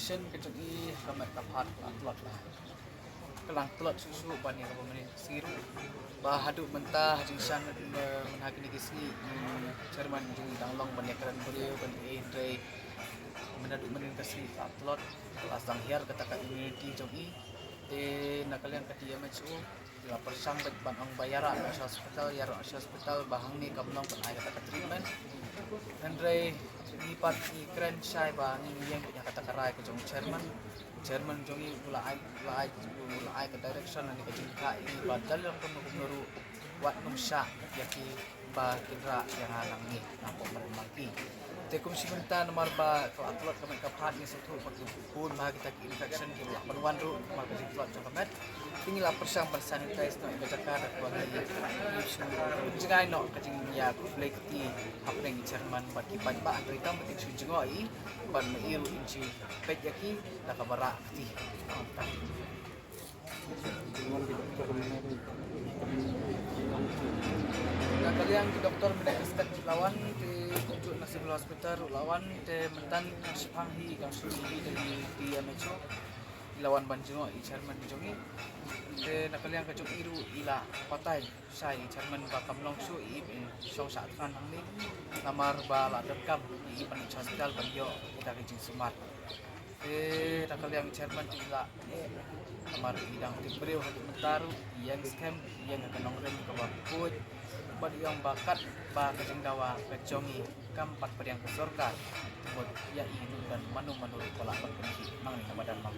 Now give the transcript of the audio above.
infection kejadi kamar kapat telot lah. Kelang telot susu bani apa menit siru. Bahadu mentah jinsan menhagini kisni Jerman jung danglong bani keran beliau bani Andre menaduk menin kasih telot kelas danghiar katakan immunity jongi nakalian ketia macu la persang ban ang bayaran sa hospital yaro sa hospital bahang ni kamlong ban ay kata treatment Andre lipat ni kren sai ba ni yang punya kata karai ke jong Jerman jongi ulai ke direction ni ke jingka ini badal yang kemuru wat numsa yaki ba kira yang halang ni nampak meremaki tekum simenta nomor ba kelat kami kapat ni satu pun bah kita infection kita berwan ru maka kelat cakamet tinggi lah persang bersanitize no bercakap kuat lagi jangan no kecing ya flake ti apa yang Jerman bagi banyak berita penting sujungoi ban meiru inci pet yaki dah kabarak ti nah kalian di dokter menekaskan lawan di untuk nasib hospital lawan de mentan sepanghi yang suci dari DMHO lawan banjungo i Jerman jongi de nakalian kacuk iru ila patai sai Jerman bakam longsu i song saat kan ni lamar bala dekam i pan hospital banyo kita kecing sumat nakalian Jerman ila lamar idang tibreu hadi mentaru yang scam yang akan nongrem ke bakut bad yang bakat ba kecing dawa kejongi kampat periang kesorga buat ya ini dan manu-manu kolak berkenci mang ni badan mang